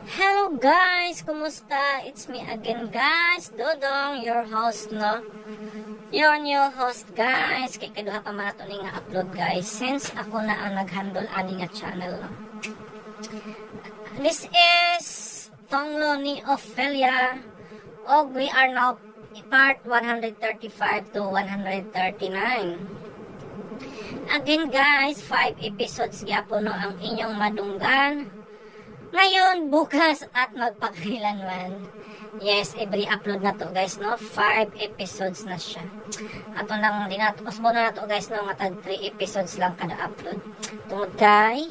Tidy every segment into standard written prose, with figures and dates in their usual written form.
Hello guys! Kumusta? It's me again guys, Dodong, your host, no? Your new host guys. Kaya kaduha pa man ito nga upload guys, since ako na ang nag-handle ani nga channel, no? This is Tonglo ni Ophelia, og we are now part 135 to 139. Again guys, 5 episodes gyapon no ang inyong madunggan. Ngayon, bukas at magpakailanman. Yes, every upload na to guys, no? 5 episodes na siya. Ato nang dinatapos mo na to guys, no? Nga tag 3 episodes lang kada upload. Tungod kay,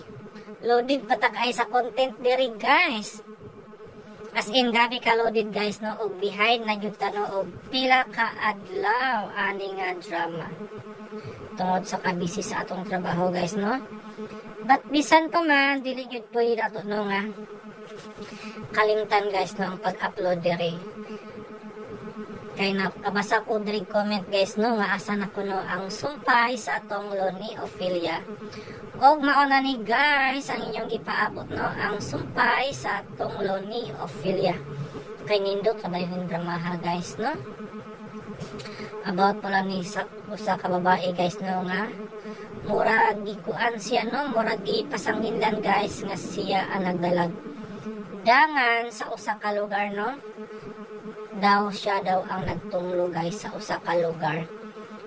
loaded patakay sa content diri guys. As in, gabi ka loaded guys, no? O behind na yun no? O pila ka adlaw, ani nga drama. Tungod sa kabisi sa atong trabaho guys, no? But bisan ko man, dili yun po yun ato no nga kalimtan guys no ang pag-upload diri. Kaya nakabasa ko diri comment guys no nga asa na kuno ang sumpay sa atong ni Ophelia. Og mauna ni guys ang inyong gipaabot no ang sumpay sa atong ni Ophelia. Kay nindot kabay ning dramaha guys no. About pala ni sa usa ka babae guys no nga murag gikuan siya no, murag gipasanggindan guys nga siya ang nagdalag dangan sa usa ka lugar no. Siya daw ang nagtunglo guys sa usa ka lugar.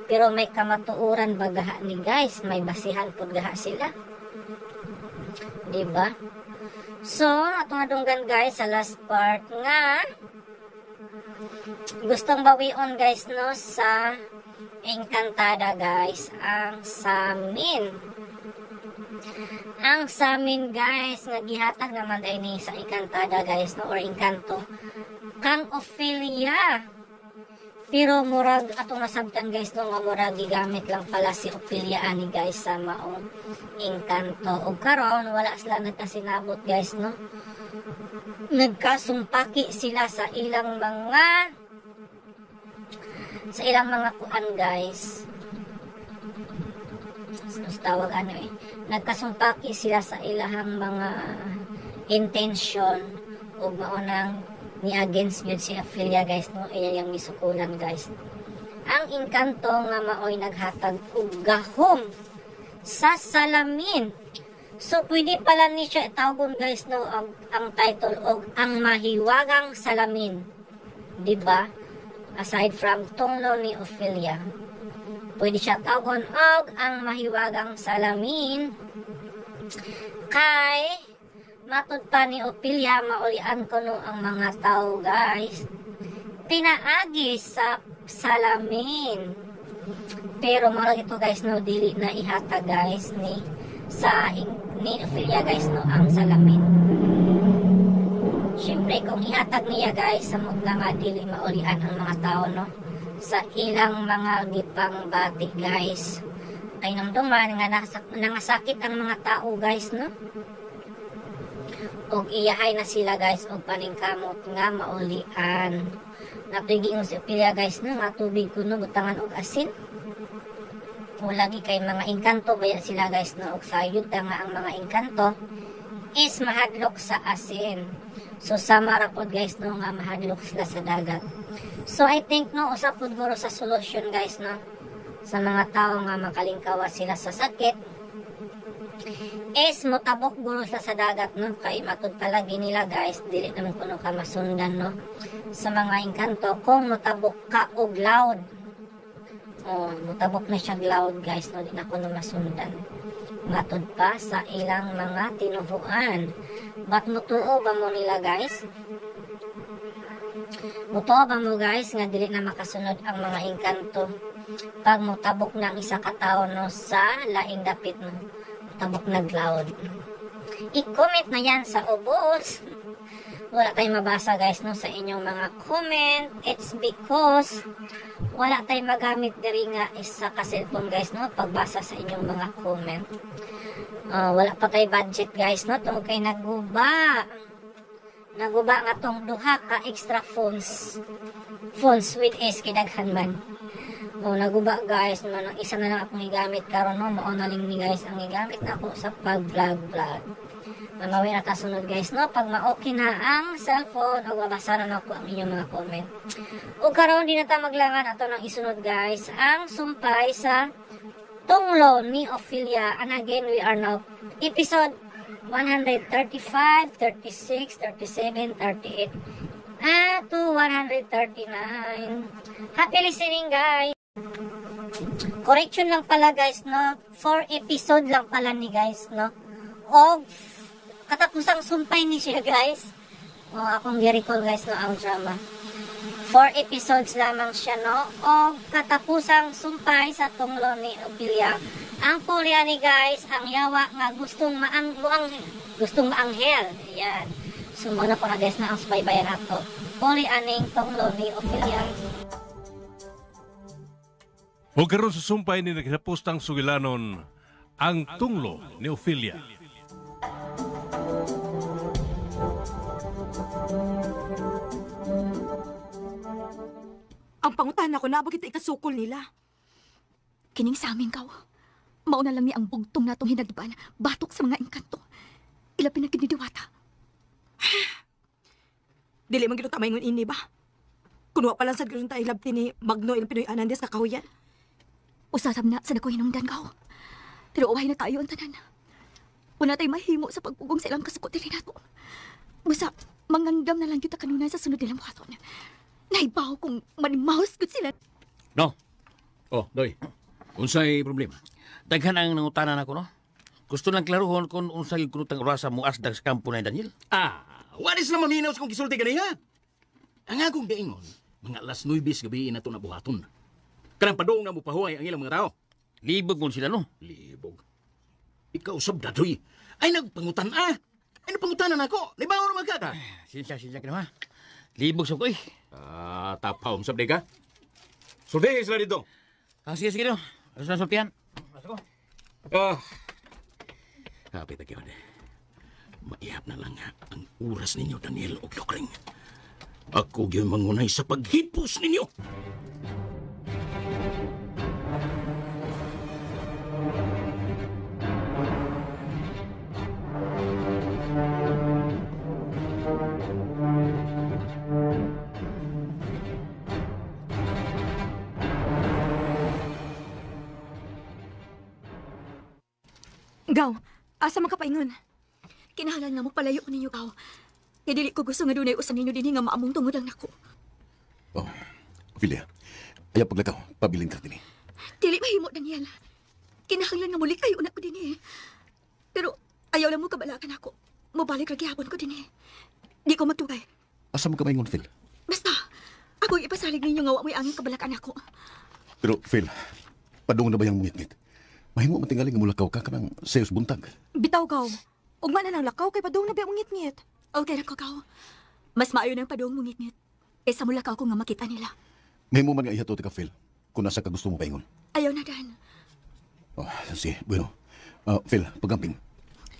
Pero may kamatuuran bagaha ni guys, may basihan pud gaha sila. Diba? So, atong adunggan guys sa last part nga gustong bawion guys no sa Encantada guys, ang samin. Ang samin guys, nga gihatag naman ay ni sa Encantada guys, no, or Encanto. Kang Ophelia. Pero murag atong nasabtan guys, no, nga murag gigamit lang pala si Ophelia ani guys sa maong Encanto. O karon wala sila nagkasinabot guys, no. Nagkasumpaki sila sa ilang mga kuan guys. Tawag ano eh. Nagkasumpaki sila sa ilahang mga intention o maunang ni against yun si Ophelia guys no. Iya yung misukulan guys. Ang Encanto nga maoy naghatag og gahom sa salamin. So pwede pala ni siya tawagon guys no ang title og ang mahiwagang salamin. Diba? Aside from Tonglo ni Ophelia, pwede siya tawagon og ang mahiwagang salamin. Kay matud pa ni Ophelia maulian ko no ang mga tao guys pinaagi sa salamin. Pero mga ito guys no dili na ihata guys ni Ophelia guys no ang salamin. Siyempre kung ihatag niya guys sa mga nga dili maulian ang mga tao no sa ilang mga gipang bati guys ay namduman nga nangasakit ang mga tao guys no. Og iyahay na sila guys og paningkamot nga maulian. Napiging si Ophelia guys no nga tubig kuno butangan og asin. O lagi kay mga Encanto baya sila guys no og sayod nga ang mga Encanto is mahadlok sa asin. So sama ra pod guys no nga mahadlok sila sa dagat. So I think no usa pod guro sa solution guys no sa mga tao nga makalingkawa sila sa sakit is motabok guro sila sa dagat no kay matud palagi nila guys dili naman kuno ka masundan no sa mga Encanto kung motabok ka og loud. Motabok na siya loud guys no di na kuno masundan. Matud pa sa ilang mga tinuhuan. But mutuo ba mo nila guys? Mutuo ba mo guys nga dili na makasunod ang mga Encanto pag mutabok ng isa ka tawo no sa laing dapit mo mutabok na loud. I-comment na yan sa ubos. Wala tayong mabasa guys no sa inyong mga comment. It's because wala tayong magamit diri nga isa ka cellphone guys no pagbasa sa inyong mga comment. Wala pa tayo budget guys no tungkol kay naguba nga tong duha ka extra phones with S kidaghan man. Naguba guys no isa na lang akong igamit karon no mao na lang ni guys ang igamit na ako sa pag vlog. Mamawi na kasunod guys, no? Pag ma-okay na ang cellphone, o mabasa na ako ang inyong mga comment. O karon di na ta maglangan ato ng isunod guys, ang sumpay sa tunglo ni Ophelia. And again, we are now episode 135, 36, 37, 38, to 139. Happy listening guys! Correction lang pala guys, no? 4 episode lang pala ni guys, no? O katapusang sumpay ni siya guys. O akong gi-recall guys, no, ang drama. 4 episodes lamang siya, no? O katapusang sumpay sa tunglo ni Ophelia. Ang pulya ni guys, ang yawa nga gustong maanghel. Yan. So muna po na guys na ang subaybayan ato. Puli aning tunglo ni Ophelia. O karon sa sumpay ni nagkapostang sugilanon ang tunglo ni Ophelia. Ang pangutan ako na bakit ikasukol nila. Kining sa amin kaw. Mauna lang ni ang bugtong natong hinagban, batok sa mga engkanto. Ila pinagkinidiwata. Dili man ginutamay ngon ini ba? Kunwa pa lang sa galon tayo labti ni Magno il Pinoy Anandes sa kahuyan. Usasam na sa dako hinungdan kaw. Pero uwahay na tayo ang tanan. Wala tayo mahimo sa pagpugong sa ilang kasukot nila nato. Basta, mangandam na lang kita kanunay sa sunod nilang buhaton. Naibaw kung manimaos gud sila. No. Oh, Doy. Unsay problema? Daghan ang nangutanan ako, no? Gusto lang klaruhon kung unsay kunutang orasa mo asdag sa kampo na Daniel. Waris naman hinaw sa kong gisulti kaniya. Ang akong gaingon, mga alas 9 gabi na ito na buhaton. Kanang padong na mo pahuay ang ilang mga tao. Libog mo sila, no? Libog. Ikaw sabda, Doy. Ay nagpangutan Ay nagpangutanan ako. Libaw naman ka. Sinsya ka na, ha? Libog sa ko, eh. Tapaw, sabday ka. Sulti sila dito. Sige, no? Ano sa sultihan? Masok ko. Kapit na kayo, maihap na lang ang oras ninyo, Daniel o Lokring. Ako yung mangunay sa paghipos ninyo. Gaw, asa man ka paingon? Kinahanglan nga mo palayo ko ninyo kaw. Kaya dili ko gusto nga dunay usan ninyo dinhi nga maamong tungod lang nako. Oh, Ophelia, ayaw paglakaw, pabiling ka din. Dili mahimo, Daniel. Kinahanglan nga muli kayo na ko dinhi. Pero ayaw lang mo kabalakan ako. Mobalik ra gihapon ko dinhi. Di ko magtugay. Asa mo ka maingon, Phil? Basta, ako ipasalig ninyo nga wa mo'y angin kabalakan ako. Pero, Phil, padung na ba yung ngit-ngit? Mahimo matingali nga mulakaw ka kanang sayos buntag. Bitaw gaw. Ugma na lang lakaw kay padong na ba ang ngit-ngit. Okay na ko kaw. Mas maayo ng padong mong ngit-ngit. Kaysa mula ka ako nga makita nila. Mahimo man nga ihato ka, Phil, kung nasa ka gusto mo paingon. Ayaw na, Dan. Oh, sige, bueno. Phil, pagamping.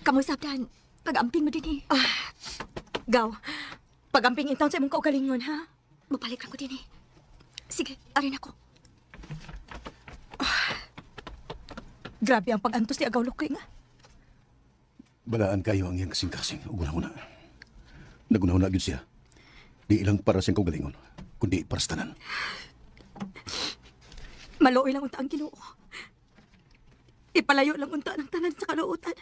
Kamusap, Dan. Pag-amping mo din eh. Gaw, pagamping intang sa imong kaugalingon, ha? Mabalik ako din eh. Sige, arin ako. Grabe ang pag-antos ni Agaw Lokring, ha? Balaan kayo ang iyang kasing-kasing. Uguna-una. Naguna-una agad siya. Di ilang para siyang kaugalingon, kundi para sa tanan. Maluoy lang unta ang Ginoo. Ipalayo lang unta ng tanan sa kaluotan.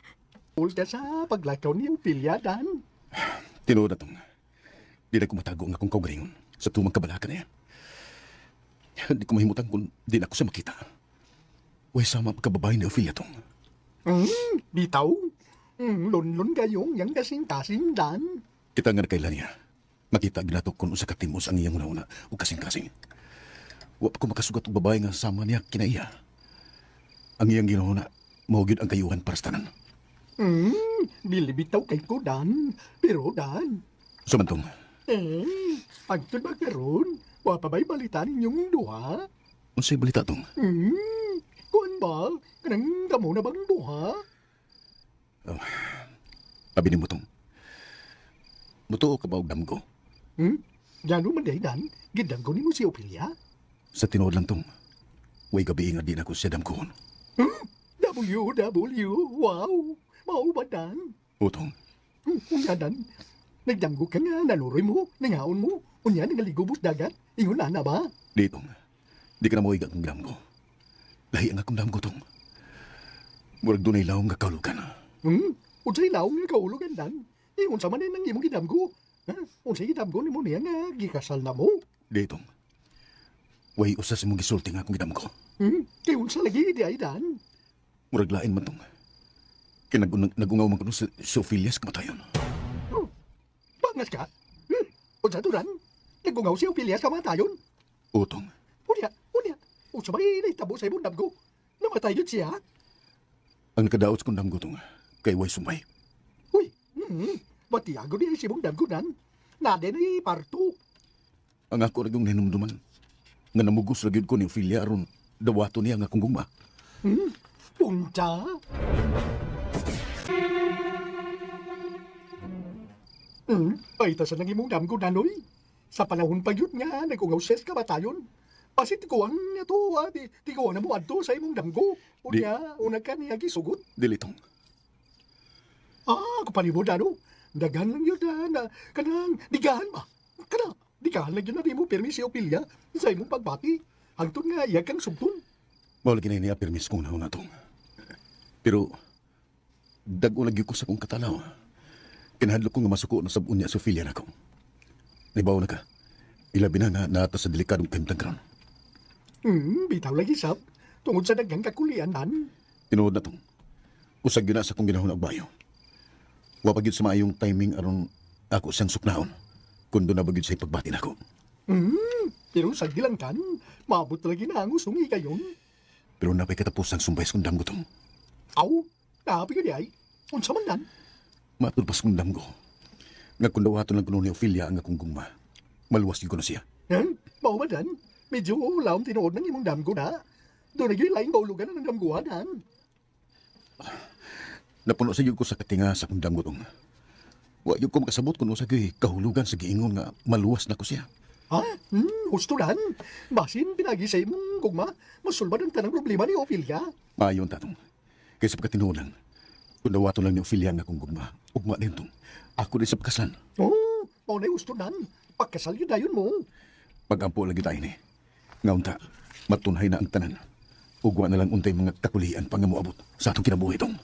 Ulta sa paglakaw ni Ophelia, Dan. Tinuod na tong. Di na ko matago ang akong kaugalingon sa tumang kabalakan na yan. Di ko mahimutang kung di na ako siya makita. Uy, sama pagkababae ni Ophelia tong. Bitaw. Lon-lon kayong yang kasing-kasing, Dan. Kita nga na kailan niya. Makita ginatok kung usa ka timos ang iyang una-una o kasing-kasing. Wa pa ko makasugat og babae nga sama niya kinaiya. Ang iyang ginauna, mahugid ang kayuhan para sa tanan. Dili bitaw kay ko, Dan. Pero, Dan. Sumantong, Agtod ba karon? Wa pa ba'y balita ninyong duha? unsay balita tong? Kuan ba? Kanang kamo na bang duha? Abi ni mo tong. Mutuo ka ba og damgo? Gano man day, Dan? Gidang ko ni mo si Ophelia? Sa tinuod lang tong. Way gabi nga di na ko siya damgoon. WW, wow! Mao ba, Dan? Utong, Unyanan, nagdamgo ka nga, nanuroy mo, nangaon mo. Unya, nangaligubos dagat. Ingon na ba? Ditong, di ka na mo igat ng damgo. Lahi ang akong damgo tong. Murag doon ay lawang nga kaulugan. Unsay laong nga kaulugan dan? Ingon sa manin ng imong gidamgo. Unsay gidamgo ni mo niya nga gikasal na mo. Ditong, way usas imong gisulti nga akong gidamgo. Kay unsa lagi di ay dan? Murag lain man tong. Nagungaw man ko sa Ophelias kamatayon. Bangas ka? Unsa turan? Nagungaw si Ophelias kamatayon? Utong, Unya. Unsa ba tabo sa imong damgo? Namatay yun siya? ang nakadaot kong damgo tong kay way sumay. Uy, batiago ni si imong damgo nan. Nade ni parto. Ang ako rin yung ninumduman. Nga namugos ra gyud ko ni Ophelia aron dawato niya nga akong gugma. Punta. Ay, tasa nang imong damgo nanoy. Sa panahon pa yun nga, nagungaw ses ka batayon. Pasi tikuan niya to, tikuan na mo adto sa imong damgo. Unya, unag ka niya gisugot. Dilitong, Kupanibod ano? Dagan lang yun na, kanang, digahan ba? Digahan lang yun na di mo permi si Ophelia sa imong pagbati. Hangtod nga, iya kang sumtun. mawala ginay niya permis kong nauna tong. Pero, dag-o lagi ko sa kong katalaw. Kinahadlo ko nga masuko na sabun niya sa Ophelia na ko. Naibaw na ka. Ilabi na nga nata sa delikadong kahimtang. Bitaw lagi sab. Tungod sa dagang kakulian nan. Tinuod na tong. Usag yun na sa kong ginahon og bayo. Wapagid sa maayong timing aron ako siyang suknaon. Kundo na bagid sa pagbati na ko. Pero sa gilangkan, maabot lagi na ang usungi kayon. Pero napay katapos ang sumbay sa kundam ko tong. Aw, naapi ka di ay. Unsa man nan? Matulpas kundam ko. Nga kundawaton lang kuno ni Ophelia ang akong gugma. Maluwas yun ko na siya. Mao man dan. Medyo laom tinuod ng imong damgo na. Doon na yun laing maulugan ng damguanan. Napuno sa yun ko sa katinga sa kundam ko tong. Wa yun ko makasabot kuno sa kahulugan sa giingon nga maluwas na ko siya. Husto lan. Basin pinagi sa imong gugma. Masulbad ang tanang problema ni Ophelia. Maayon tatong. Kaysa pagkatinulan, kundawaton lang ni Ophelia ang akong gugma. Ugma din tong. Ako din sa pagkasan. Mao na husto nan. Pagkasal yun dayon mo. Pag-ampo lagi tayo ni. Ngaunta, matunhay na ang tanan. Ugwa na lang untay mga kakulian pang moabot sa atong kinabuhi tong.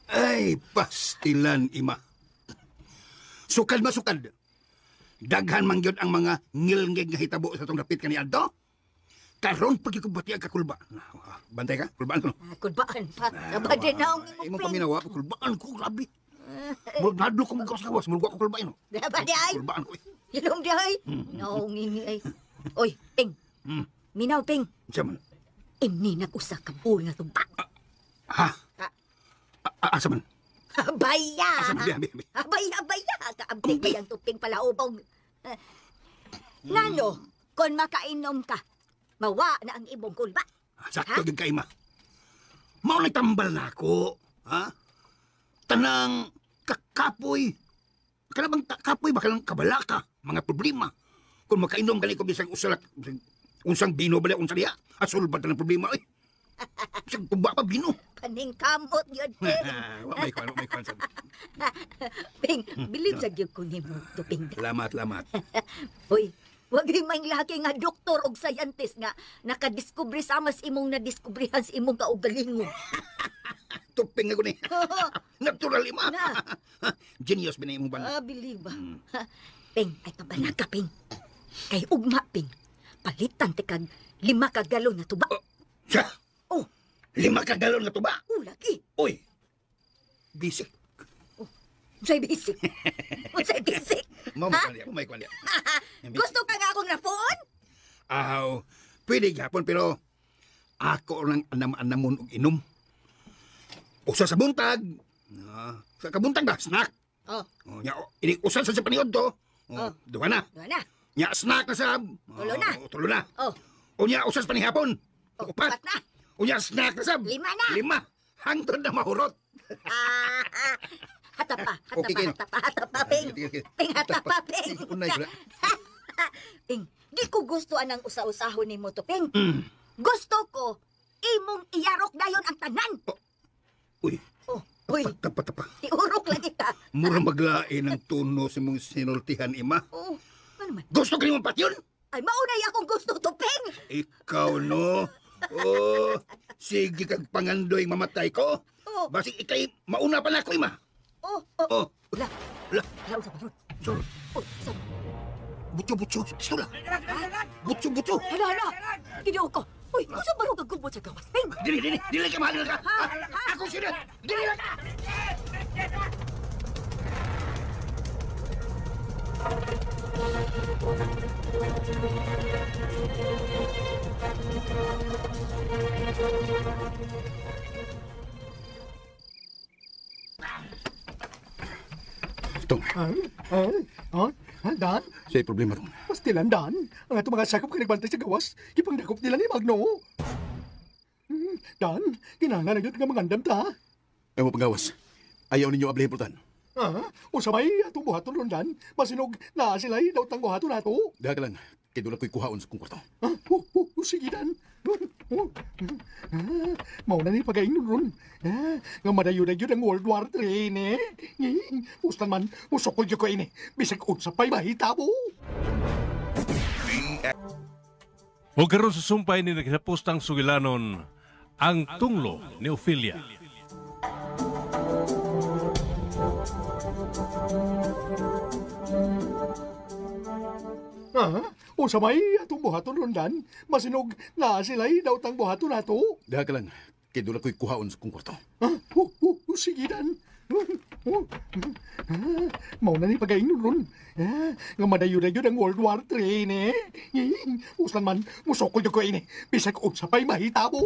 Ay, pastilan, ima. Sukad masukad. Daghan man gyud ang mga ngilngig nga hitabo sa tong dapit kaniadto. Karon pagkikubati ang kakulba. Bantay ka? Kulbaan ko no? Kulbaan pa. Nabadi na ang Imong paminawa, kulbaan ko, grabe. Murag nadlo ko mga kawas, murag ako kulbain no? Nabadi ay. Kulbaan ko eh. Ilong di ay. Naungingi ay. Oy, Ping. Minaw, Ping. Siya man. Imni nag-usa ka bull nga tuba. Ha? Asa man? Abaya! Asa man? Biya. Abaya! Kaabting bayang tuping palaubong. Nano, kung makainom ka, mawa na ang ibong kulba. Sakto gyud ka, ima. Mao na tambal na ako. Ha? Tanang kakapoy. Kanabang kapoy ba kanang kabala ka? Mga problema. Kung makainom gali ko bisang usalak, unsang bino bala unsa diha? Asul ba ng problema oy? Bisang tuba pa bino. Paning kamot yun, Ping. Wa may kwan. Ping, bilib sa gyud ko nimo tuping. Salamat. Uy, wag man laki nga doktor og scientist nga nakadiskubre sa mas imong nadiskubrihan sa imong kaugalingon. Tuping ako ni. Natural ima. Na. Genius binay imong banda. Believe ba? Ping, ay kabala ka, Ping. Kay ugma, Ping. Palitan ti kag 5 ka galon na tuba. Siya. Oh, 5 ka galon nga tuba. lagi. Oy. Bisik. Unsay bisik? Unsay bisik? May kwalya. Gusto ka nga akong napoon? Aw, pwede gyapon pero ako lang anamon og inom. Usa sa buntag. Sa kabuntag ba snack. Oh, Nya, ini usan sa paniod to. Duha na. doon na. Nya, snack na sab. Tulo na. Tulo na. Oh, Unya, usas panihapon. upat na. Unya, snack na sab. 5 na. 5. Hangtod na mahurot. Hatapa, Okay, kayo. hatapa, Ping. Ping, hatapa, Ping. Unay ko na. Ping, di ko gustuan ang usa-usahon ni mo to, Ping. Gusto ko, imong iyarok dayon ang tanan. Uy, Oh, uy, tapa. iurok lang kita. Mura maglain ang tuno sa mong sinultihan, ima. Oh, ano man? Gusto ka nimong patyon? Ay, maunay akong gusto to, Ping. Ikaw, no? Oh, sige kag pangandoy mamatay ko. Oh, Basig ikay mauna pa na ako, ima. oh. Oh, Wala, wala. wala, usap pa ron. Sorry. Oh, usap. Butyo. Sula. Butyo. Hala. Gidiyo ko. Uy, usap ba ron kagubot sa gawas, Ping? Dili ka, mahal ka. Ako sila. Dili ka. Tong, Dan, sa'yo problema ron. pastilan Dan. Ang ato mga sakop ka nagbantay sa gawas, ipangdakop nila ni Magno. Dan, kinahanglan na yun nga mangandam ta. Ay mo panggawas. Ayaw ninyo abli pultan. Usabay atong buhaton ron Dan. Masinog na sila'y daw tang buhaton nato. Daha ka lang. Kaya doon ako'y kuhaon sa kong kwarto. Sige Dan. Mauna ni pagayon ron. Nga madayo-dayo ang World War III, ne? Ustan man, musokol dyo ko ini. Bisag unsa pa'y mahitabo. O karon sa sumpay ni naghinapostang sugilanon ang tunglo ni Ophelia. Usabay atong buhaton ron Dan. Masinog na sila'y daw tang buhaton nato. Daha ka lang. Kaya doon ako'y kuhaon sa kong kwarto. Sige Dan. Mauna ni pagayon ron. Nga madayo-dayo ang World War III, ne? Ustan man, musokol dyo ko ini. Bisag unsa pa'y mahitabo.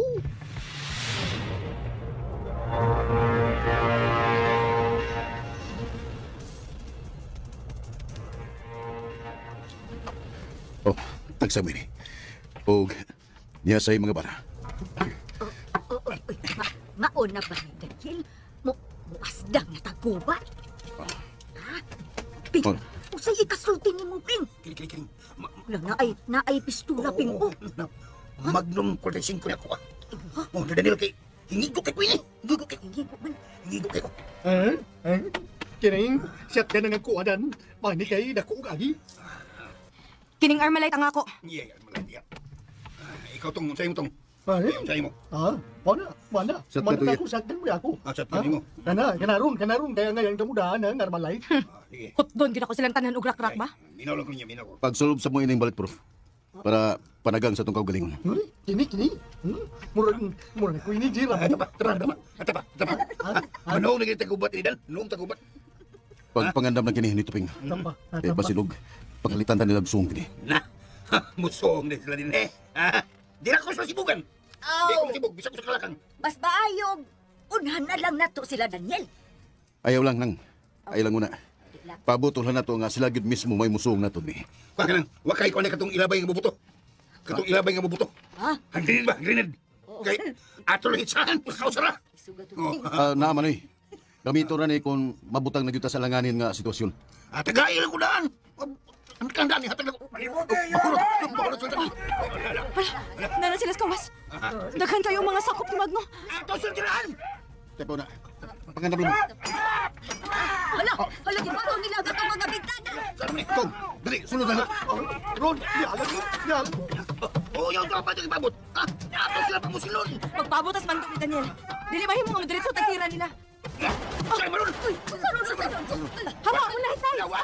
Oh, tagsabi ni. O, niya sa'yo mga bara. Uy, mauna ba ni Daniel? Muasdang na tagubat. Ha? Ping, Oh. usay ikasulti ni mo, Ping. Kiling. Wala na ay pistula, Ping. Oh, Magnum 45 na ako. Oh, Daniel kay hingigo kay ko ini. hindi ko man. Hingigo kay ko. Kining, siyat ka na nga kuwadan. Mani kay dako agi. Kining Armalite ang ako. Yeah, malaya. Ikaw tong sa'yo mo tong. Ay, Sa'yo mo. mana. Sat Mana ka to, ako saktan mo ako. Sa pili mo. Kanaron. Kaya ngayon kamudahan ang Armalite. Sige. Hotdon gid ako silang tanan og rak-rak ba? Minaw lang ko niya, minaw ko. Pagsulog sa mo ining bulletproof. Para panagang sa itong kaugalingon. Kini. Murag ko ini jira. Atapa. Manaw na kita gubat ini dan. Noong tagubat. Pag pangandam ng kinihin nito, Ping. Kaya pasilog. Pagkalitan ta nilang suong kini. Na. Musong din sila din eh. Di na ko sa sibugan. Di ko sibug. Bisa ko sa kalakang. Bas baayog. Unhan na lang nato sila, Daniel. Ayaw lang nang. Ayaw lang muna. Pabutol na to nga sila gid mismo may musuong na to ni. Wag ka lang. Wakay ko na katong ilabay nga bubuto. Katong ilabay nga bubuto. Ha? Ang grenade ba? Grenade. Kay ato lang hitsahan. Pagkausara. Sugat Naaman oy. Gamito ra ni kung mabutang na gyud ta sa langanin nga sitwasyon. Tagay lang ko daan. Ang kandaan ni hatag lang. Mahulot sa daan. Nana sila sa kawas. Daghan kayo mga sakop ni Magno. Ato sa tiraan. Kaya po na. Pangandam mo. Hala, di ba ito nilagat ang mga bintana? Saan mo ni? Tong, dali, sunod na. Ron, yalan. Oo, yung tropa ito ipabot. Ato sila pamusilon. Magpabutas man to ni Daniel. Dili mahimo nga madiretso tagtira nila. Saan mo ron? Uy, sarun. Hama mo na hitay. Yawa.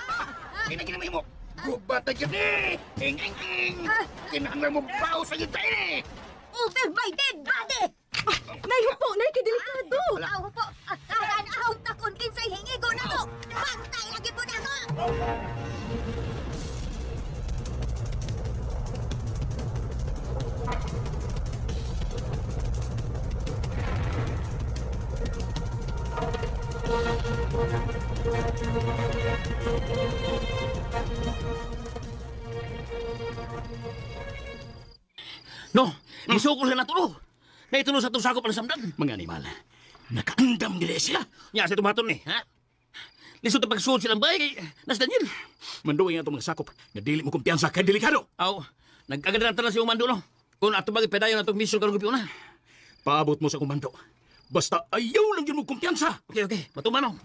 Kinagin mo. Gubat na dyan eh. Ing. Kinahanglan mo bao sa yun tayo eh. Over my dead body! Naihupo, naikidelikado. Aw po, karan ahon takon kinsay hingigo na to! Pantay lagi po na to! No, isukol na natulo. Naitulo sa itong sakop ng samdan. Mga animal, nakaandam nila sila. Nya sa tumaton ni, ha? Lisod na pagsuod silang bay kay Nas Daniel. Manduwi nga itong mga sakop, nga dili mo kumpiyansa kay delikado. Aw, nagkaganda na si Umando, no? Kung ato bagay pedayon na itong mission karong gabi una. Paabot mo sa komando. Basta ayaw lang yun mo kumpiyansa. Okay, matumano.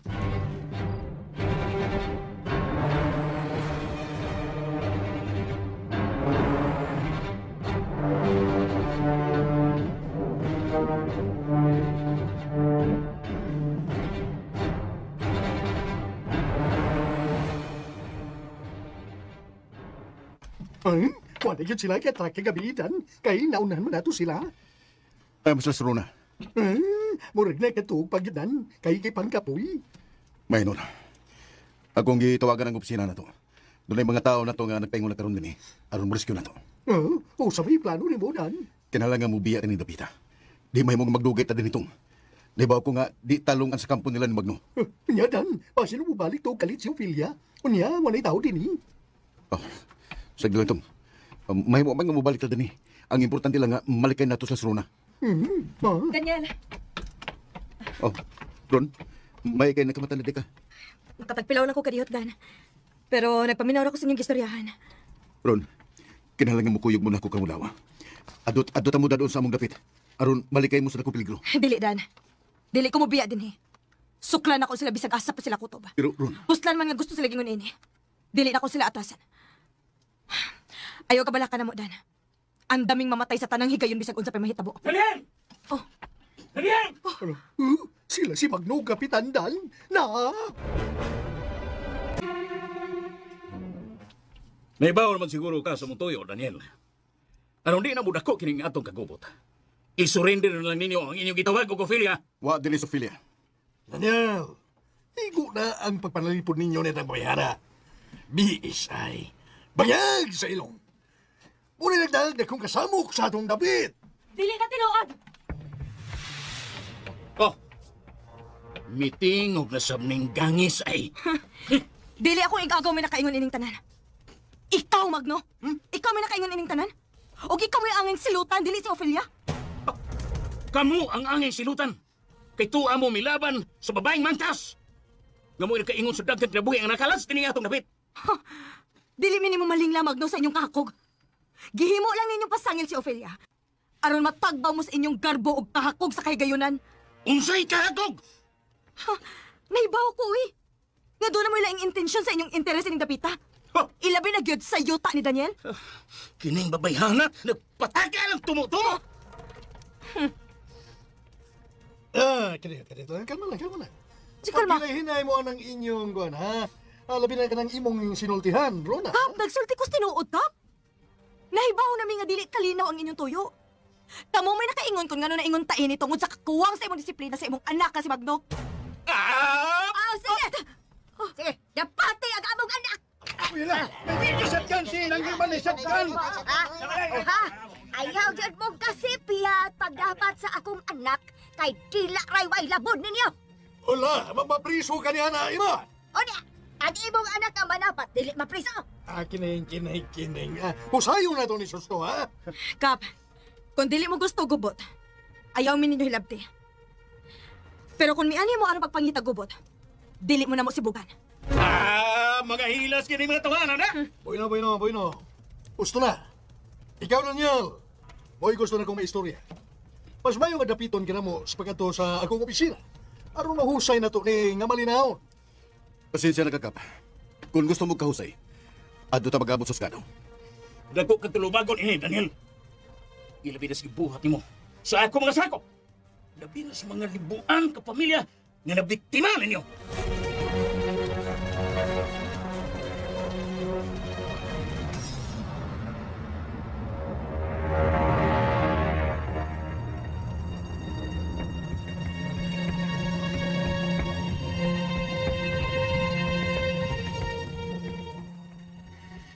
Ay, wala yun sila kaya track kagabilitan. Kaya naunahan mo na to sila. Ay, mas Rona. Murag na katug pagidan. Kaya kay Pankapoy. Maynor. Akong gitawagan ang opisina na to. Doon ay mga tao na to nga nagpaingon na karon din eh. Aron mo rescue na to. Sabay plano ni mo dan. Kinahanglan nga mo biya rin ni Dapita. Di may mong magdugay ta din itong. Di ba ako nga di talungan sa kampo nila ni Magno. Nya dan, pasin mo balik to kalit si Ophelia. Unya, wanay tao din eh. Oh, sagdi lang itong. May mo nga mabalik ta din eh. Ang importante lang nga malikay na to sa Rona. Daniel, Oh, Ron, may kay nakamatan na di ka. nakapagpilaw na ko kadiyot, Dan. Pero nagpaminaw ako sa inyong istoryahan. Ron, kinahanglan mo kuyog mo na ako kamulawa. Adot mo doon sa among dapit. Aron malikay mo sa dako peligro. Dili, Dan. Dili ko mobiya din Suklan ako sila bisag asa pa sila kutob. Pero Ron, Puslan man nga gusto sila gingon ini. Dili na ko sila atasan. Ayaw ka bala ka na mo, Dan. Ang daming mamatay sa tanang higayon bisag unsa pa mahitabo. Daniel! Oh, Daniel! Sila si Magno Kapitan Dan. Na! Naibaw naman siguro ka sa mutoyo, Daniel. Anong di na mo dako kining atong kagubot? I-surrender na lang ninyo ang inyong gitawag o Ophelia. wa dili Sophilia. Daniel, igo na ang pagpanalipod ninyo nitang bayara. Biis ay bayag sa ilong. Muna nagdalag na kung kasamok sa atong dapit. dili ka tinuod. Oh, meeting og nasamning gangis ay. Dili ako igagaw may nakaingon ining tanan. Ikaw, Magno? Ikaw may nakaingon ining tanan? O ikaw may angin silutan, dili si Ophelia? Kamu ang angay silutan. Kay tuwa mo milaban sa babaeng mantas. Nga mo nakaingon sa daghan kinabuhi ang nakalas tining atong dapit. Dili minimo malingla, Magno, sa inyong kakog. Gihimo lang ninyong pasangil si Ophelia. Aron matagbaw mo sa inyong garbo og kahakog sa kahigayunan. Unsay kahagog? Naibaw ko, Nga doon na mo ilang intensyon sa inyong interes ining dapita. Ilabi na gyud sa yuta ni Daniel. Kining babayhana, nagpatagal ang tumutumo. Kadito. Kalma lang. Si Kalma. Pagkinahinay mo ang inyong guwan, ha? Labi na ka ng imong sinultihan, Rona. Kap, nagsulti ko tinuod, Kap. Nahibaw namin nga dili kalinaw ang inyong tuyo. Tamo may nakaingon kung ngano na ingon tain ni tungod sa kakuwang sa imong disiplina sa imong anak na si Magno. Sige! Sige, dapati ang among anak! Ayaw dyan mong kasipiyat pagdapat sa akong anak kay tila rayway labon ninyo. Wala, mapriso ka niya na, ima. O niya, ang imong anak ang manapat, dili mapriso. Kining. Husayo na to ni Susto, ha? Kap, kung dili mo gusto gubot, ayaw min ninyo hilabti. Pero kung miani mo anong pagpangita gubot, dili mo na mo sibugan. Mga hilas kining mga tawanan, ha? Bueno. Gusto na. Ikaw, Daniel. Boy, gusto na kong may istorya. Mas mayo nga dapiton ka na mo sa pagkato sa akong opisina. Aron mahusay na to ni nga malinaw. Pasensya na kakap. Kung gusto mo kahusay, adto ta magabot sa skado. Dako ka tulubagon ini, Daniel. Ilabi na sa buhat nimo sa ako mga sakop. Labi na sa mga libuan ka pamilya nga nabiktima ninyo.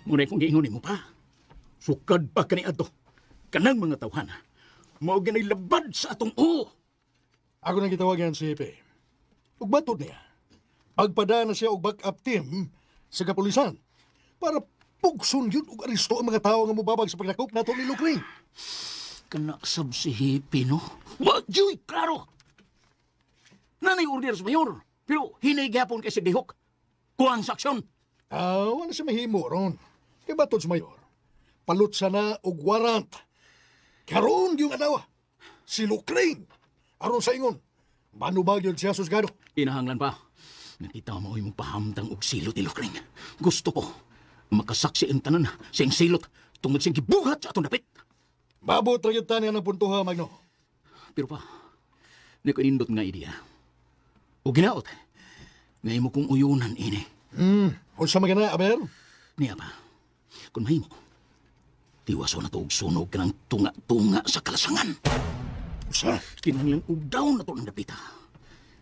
Ngunit kung giingon mo pa, sukad pa kani ato. Kanang mga tawhana, mao ganay labad sa atong o. Ako nang gitawagan si Epe. Ug batod niya. Pagpada na siya og backup team sa kapulisan para pugson yun ug aristo ang mga tao nga mubabag sa paglakop nato ni Lukring. Kanasab si Hippie, no? Wag, Joy, klaro! Nanay order sa mayor, pero hinay gapon kay si Dihok. Kuhan sa aksyon. Wala siya mahimo ron. Kay batod sa mayor. Palut sana og warrant. Karon yung adawa. Si Lucrain. Aron sa ingon. Mano ba yun siya susgado? Inahanglan pa. Nakita mo yung pahamtang og silot ni Lucrain. Gusto ko makasaksi ang tanan siyang silot tungod siyang gibuhat sa atong dapit. Mabot ra gyud tani ang puntuha, Magno. Pero pa, ni ko nindot nga ideya. O ginaot, ngayon mo kong uyunan ini. Unsa magana, Aber? Niya ba, kung mahimo, tiwaso na to og sunog ka ng tunga-tunga sa kalasangan. Usa? Kinahanglan og daw na to ng dapita.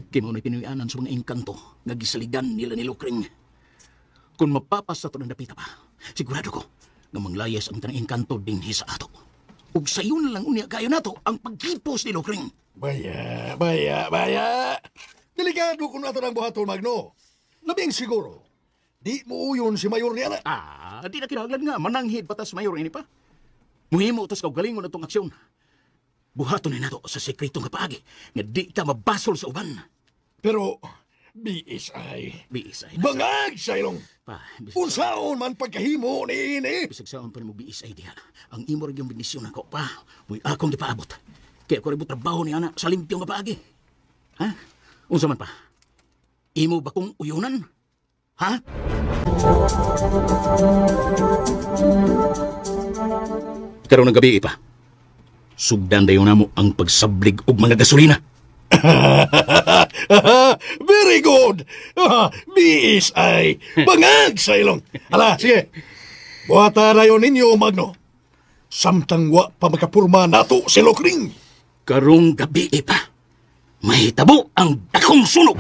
Kaya mo na pinuyanan sa mga engkanto nga gisaligan nila ni Lucrain. Kung mapapas na to ng dapita pa, sigurado ko nga manglayas ang tanang engkanto din sa ato. Ug sayo na lang unya kayo nato ang pagkipos ni Lucrain. Baya. Delikado kung nato ng buhaton, Magno. Labing siguro, di mo uyon si Mayor niya na. Di na kinahanglan nga, mananghid patas mayor ini pa. Muhimo utos ka galingon na itong aksyon. Buhaton na nato sa sekreto nga paagi, nga di ka mabasol sa uban. Pero, BSI. BSI. Bangag sa ilong. Pa, Unsaon man pagkahimo ni ini. bisag saon pa ni mo BSI diha. Ang imo rin yung benisyon ako pa. Muy akong di paabot. Kaya ko rin mo trabaho ni ana sa limpyo nga paagi. Ha? Unsa man pa? Imo ba kong uyunan? Ha? Karon ng gabi pa. Sugdan dayon namo ang pagsablig og mga gasolina. Very good. BSI. Bangag sa ilong. Hala, sige. Buhata na yun ninyo, Magno. Samtang wa pa makapurma nato si Lucrain. Karong gabi pa. Mahitabo ang dakong sunog.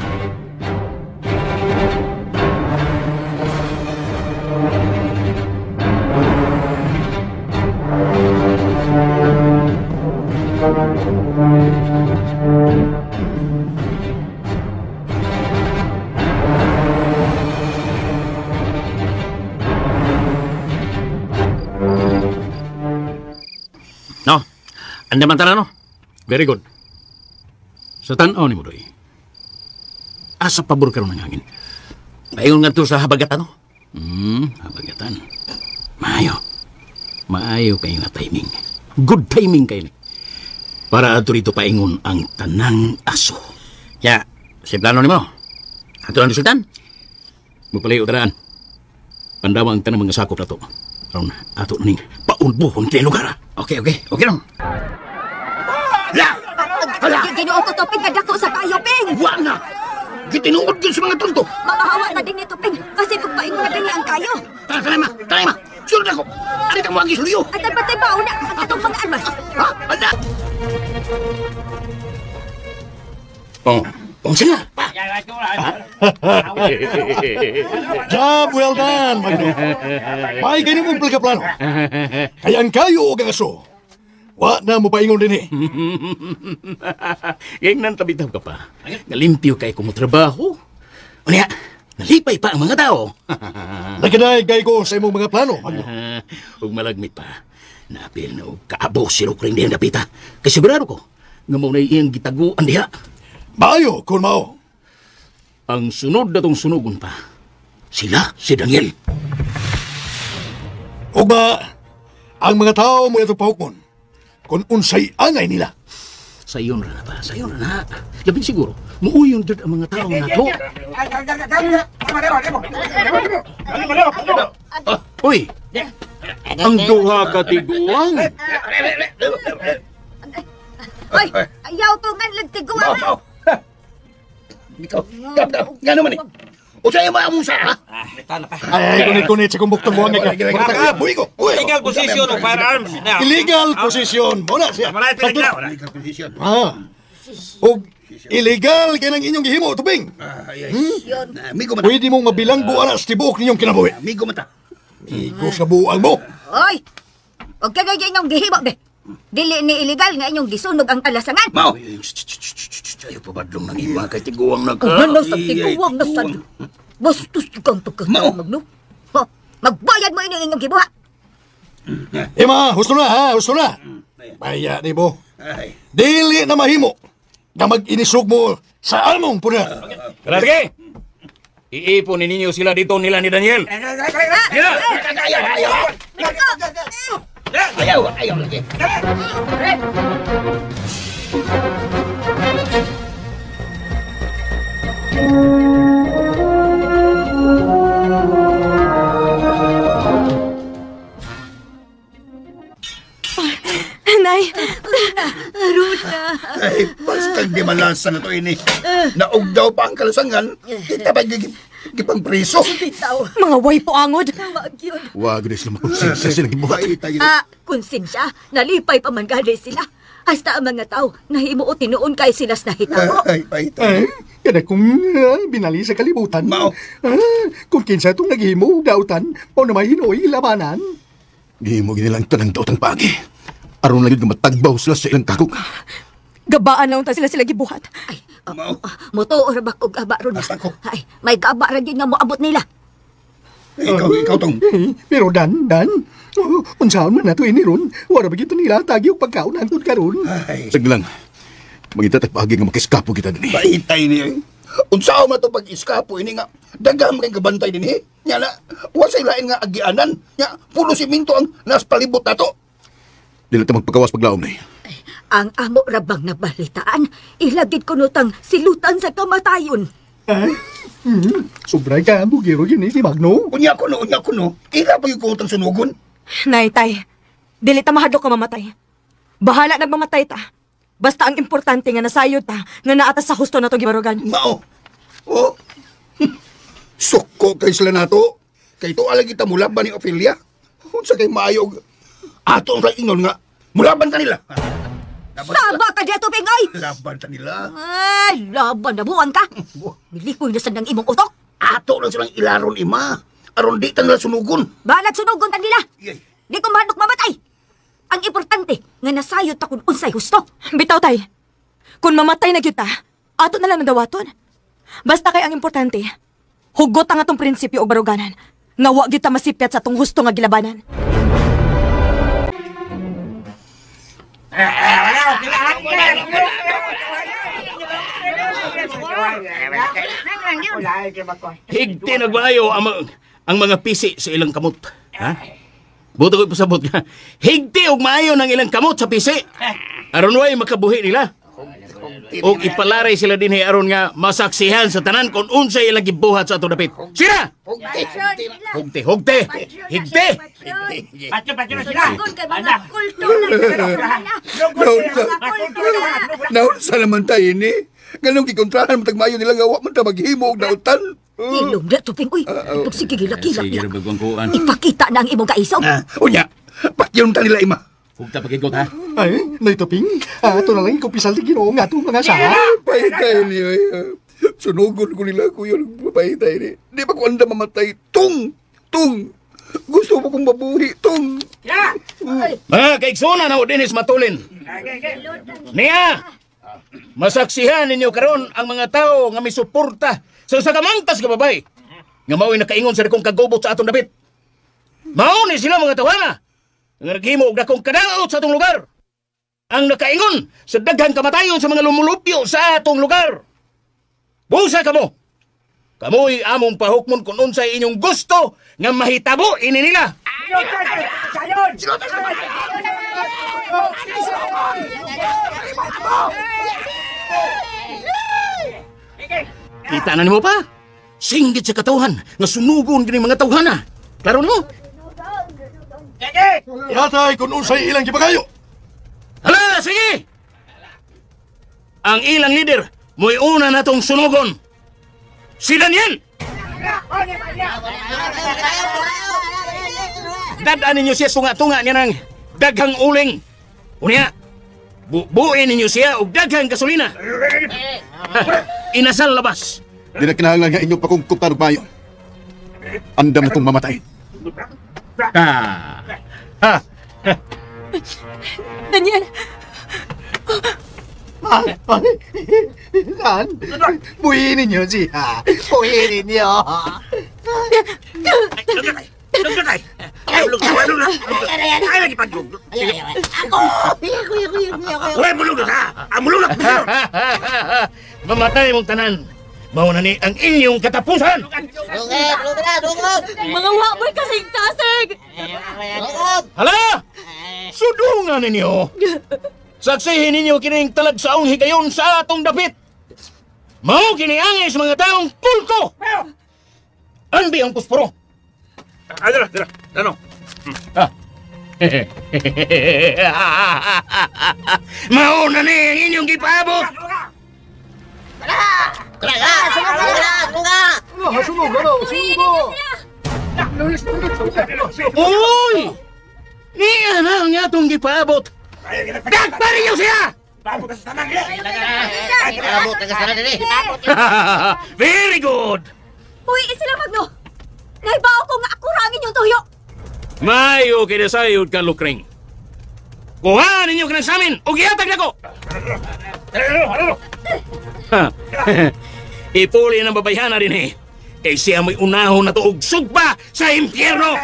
No, andaman tala no? Very good. Sa tan-aw ni mo, Doy. Asa pabor ka rin ng hangin. Paingon nga to sa habagatan, no? Habagatan. Maayo kayo nga timing. Good timing kayo ni. Para ato rito paingon ang tanang aso. Ya, si plano ni mo. Ato lang Sultan. Magpalayo taraan. Pandawa ang tanang mga sakop na to. Aron ato ning paulbuhon kay lugar. Okay lang. Ginoo ko, Topeng, kadako sa kayo, Peng! Wa na! Gitinuod yun sa mga tonto! Mamahawa na din ni Topeng, kasi pagpaingon na din niya ang kayo. Tanay ma! Sunod ako! Ari ka mo ang isuliyo! At patay ba una ang atong mga armas? Ha? Anda! Sige! Job well done, Magno. May kayo mong plano. Kayang kayo o gangaso. Wa na mo paingon din eh. Yang nan tabitaw ka pa. Nalimpyo kay kumutrabaho. Unya, nalipay pa ang mga tao. Nagkadaig kayo ko sa imong mga plano, Magno. Ug malagmit pa. Napil na og kaabo si Lucrain diyan dapita. Kay sigurado ko nga mo na iyang gitaguan diha. Maayo, kung mao. Ang sunod na tong sunugon pa. Sila si Daniel. O ba, ang mga tao mo ito pahukmon. Kung unsay angay nila. Sayon ra na pa, sayon ra na. Labing siguro, muuyon dyan ang mga tao na to. Uy! Ang duha ka tiguang! Hoy, ayaw ko nga lagtiguan. Nga naman eh! O sa'yo ba ang musa, ha? Ay, kunit-kunit sa kumbuktong buwang nga. Mga buhay ko! Illegal possession of firearms. Illegal position. Muna siya. Illegal position. O illegal ka ng inyong gihimo, Tuping. Amigo mata. Pwede mong mabilanggo alas tibuok ninyong kinabuhi. Amigo mata. Iko sa buang mo. Hoy, huwag ka na inyong gihimo, be. Dili ni illegal nga inyong gisunog ang kalasangan. Mao! Ayaw pa badlong nang iba kay tiguang na ka. Ano sa tiguang na sad? Bastos kang pagkakamag, no? Magbayad mo inyong gibuha. Ema, husto na ha, husto na. Baya ni mo. Ay. Dili na mahimo na mag-inisog mo sa among puna. Tara, sige! Iipunin ninyo sila dito nila ni Daniel. Ayaw lagi. Nay! Ay, basta di malasa na to ini. Naugdaw pa ang kalasangan, kita pa gipang preso. Mga way po angod! Wag na sila makonsensya silang gibuhat. Konsensya, nalipay pa man gali sila. Hasta ang mga tao, nahimo o tinuon kay silas nahitabo. Ay, Kada kung binali sa kalibutan. Mao. Kung kinsa itong naghimo dautan, o na mahinoy labanan. Gihimo ginilang tanang daotang pagi. Aron lang yung matagbaw sila sa ilang kakog. Gabaan na unta sila gibuhat. Ay, moto or bak og aba ron. Ay, may gaba ra gyud nga moabot nila. ikaw tong. Pero Dan, unsaon man nato ini ron, wala ba kita nila tagi og pagkaon hangtod karon. Ay, Sige lang. Mangita pagi nga makiskapo kita din. baitay niya. Unsaon man to pag-iskapo ini nga daghang kay gabantay dinhi. Nya na, wa say lain nga agianan. Nya pulo siminto ang nas palibot nato. Dili ta magpagawas paglaom ni. Ang amo rabang nabalitaan, ilagid ko nutang silutan sa kamatayon. Sobray ka mo giro yun si Magno. Unya ko no. Ila pa yung kutang sunugon. Nay, tay. Dili ta mahadlok ka mamatay. Bahala na mamatay ta. Basta ang importante nga nasayod ta, nga naatas sa husto na to gibarugan. Mao. Oh. Suko kay sila nato. Kay to alang kita mulaban ni Ophelia. Unsa kay maayog. Ato ang ingon nga mulaban ta nila. Saba ka dito, Pingay! Laban ta nila. Ay, laban na buwan ka. Milikoy na sa nang imong utok. Ato lang silang ilaron ima. Aron di ta nila sunugon. Balag sunugon ta nila. Yay. Di ko mahadlok mamatay. Ang importante, nga nasayod ta kung unsay husto. Bitaw, tay. Kung mamatay na kita, ato na lang nadawaton. Basta kay ang importante, hugot ang atong prinsipyo o baruganan, nga wa kita masipyat sa atong husto nga gilabanan. Higti nagbayo ang mga pisi sa ilang kamot. Ha? Buto ko'y pasabot nga. Higti og maayo ng ilang kamot sa pisi. Aron way makabuhi nila. O ipalaray sila din aron nga masaksihan sa tanan kung unsay ilang gibuhat sa atong dapit. Sira! Hugte! Higti! Sunugon kay mga kultura. Naunsa naman tayo ini. Ganong gikontrahan matagmayo nila nga wa man ta maghimo og dautan. Ilong na tuping, uy. Itong sige gilak-gilak Sige niya. ra bagwangkuan. Ipakita na ang imong kaisaw. Unya, pakyon ta nila ima. Hugta pagikot ha. Ay, naitoping. Ato na lang ikupisal di ginoo nga ito mga saha. Pahitay niyo. Sunugon ko nila kuya pahitay ni. Di ba ko anda mamatay? Tung! Gusto mo kong mabuhi, Tung! Mga kaigsuna na o dinis matulin. Niya! Masaksihan ninyo karon ang mga tao nga misuporta sa sagamantas nga babay. Nga mao'y nakaingon sa dakong kagubot sa atong dapit. Mao ni sila mga tawana. Nga naghimo og dakong kadaot sa atong lugar. Ang nakaingon sa daghang kamatayon sa mga lumulupyo sa atong lugar. Busa kamo. Kamo'y among pahukmon kung unsay inyong gusto nga mahitabo ini nila. Kita na nimo pa? Singgit sa katawhan nga sunugon kini mga tawhana. Klaro nimo? Yatay kung unsay ilang gipagayo. Hala, sige! Ang ilang leader, mo'y una natong sunugon. Si Daniel! Dadaan ninyo siya sunga-tunga niya ng daghang uling. Unya, buuin ninyo siya og daghang gasolina. Inasal labas. Di na kinahanglan nga inyong pakungkutan og mayo. Andam na itong mamatay. Daniel! Lan, buhin ninyo siya. Buhin ninyo. Uy, mulunod ha! Ang mulunod! Mamatay mong tanan. Mauna ni ang inyong katapusan. Mga waboy kasing-kasing! Hala! Sudungan ninyo. Saksihin ninyo kining talagsaong higayon sa atong dapit. Mao kiniangay sa mga taong pulko. Andi ang pusporo. Dira. Ano? Mauna ni ang inyong gipaabot. Uy! Niya na ang atong gipaabot. Dagpari niyo siya! Very good! Uy, sila Magno! Naibaw ko nga ako rangin yung tuyo! Mayo kinasayod ka, Lukring. Kuha ninyo ka na sa amin o gihatag na ko! Ipuli ng babayhana rin eh. Kay siya may unahon na tuog sugba sa impyerno!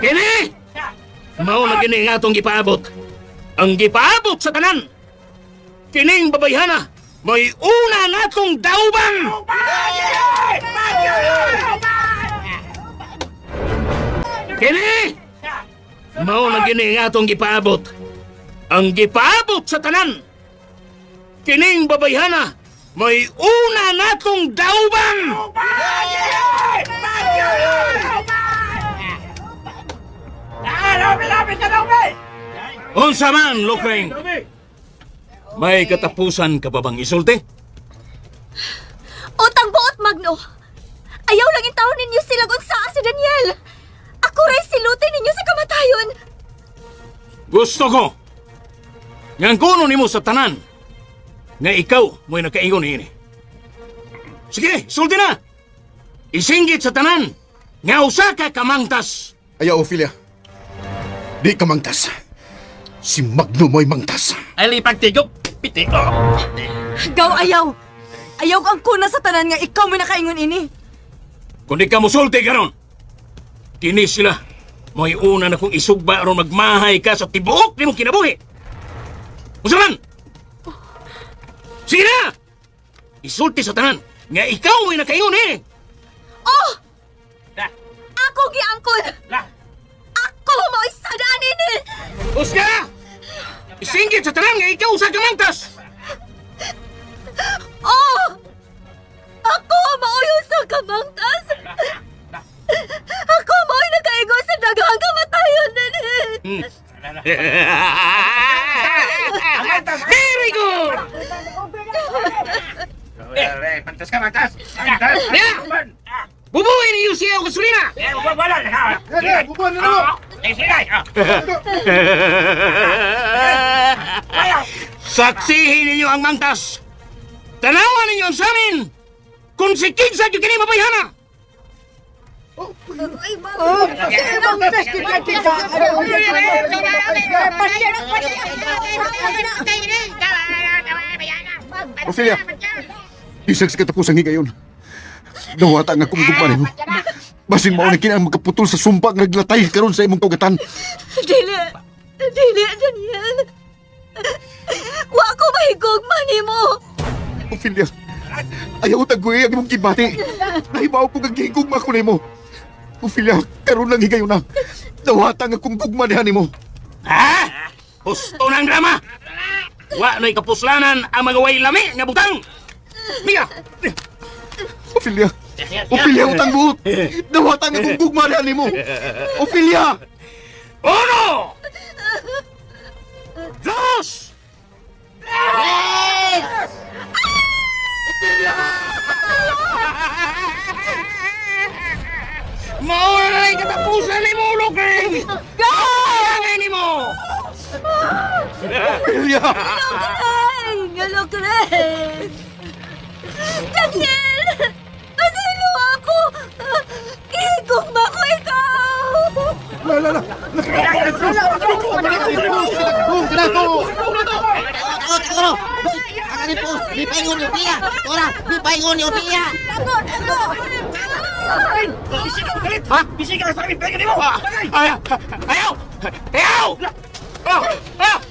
Kini! Mao na kini nga itong gipaabot. Ang gipaabot sa tanan. Kining babayhana, may una natong dauban! Kini! Mao na kini nga itong gipaabot. Ang gipaabot sa tanan. Kining babayhana, may una natong dauban! Unsa man, Lukring? May katapusan ka pa bang isulti? Utang buot, Magno! Ayaw lang itawon ninyo silang unsa si Daniel! Ako rin silutin ninyo sa kamatayon! Gusto ko! Ngang kuno nimo sa tanan nga ikaw mo'y nakaingon ini. Sige, sulti na! Isinggit sa tanan nga usa ka kamangtas! Ayaw, Ophelia. Di ka mangtas. Si Magno mo'y mangtas. Ay, pagtigop! Piti! Gaw ayaw! Ayaw ang kuna sa tanan nga ikaw may nakaingon ini. Kung di ka musulti karon, kini sila mo'y una na kong isugba aron magmahay ka sa tibuok ni mong kinabuhi. Unsa man? Sige na! Isulti sa tanan nga ikaw mo'y nakaingon eh! Oh! Ako giangkon! Ako mo isadaan ini! Uska! Isinggit sa tanan nga ikaw sa kamangtas! Oh! Ako mauyo sa kamangtas! Ako mo'y nakaigo sa daghang kamatayon nini! Very good! Pantas ka, pantas! Bubuhin niyo siya o gasolina! Wala na! Bubuhan na mo! Saksihin ninyo ang mangtas! Tanawan ninyo ang samin! Kung si Kinsag yung kini mabayhana! Ophelia, isag sa katapusan higayon. Nawata nga kung gugmanin mo. Basin mao na kinang magkaputol sa sumpa nga naglatay karon sa imong kagatan. Dili, Daniel. Wa ko mahigugman nimo. Ophelia, ayaw tagoy ang imong kibati. Nahibaw ko gagigugma ko nimo. Ophelia, karon lang higayon na. Nawata nga kung gugmanihan nimo. Ha? Gusto ng drama! Wa na'y kapuslanan ang mga way lami nga butang! Mia! Ophelia! Ophelia, utang buot! Nawata nga kung gugmanihan nimo! Ophelia! Uno! Dos! Yes! Mauna na yung katapusan ni mo, Lukring! Kaya ni mo! Ophelia! Lukring! Daniel! Masalo ako! Ihigugma ko ikaw! Di paingon ni Ophelia! Tora! Di paingon ni Ophelia! Bisik ka galit! Ha? Bisik ka sa amin! Pwede mo! Ayaw! Ayaw!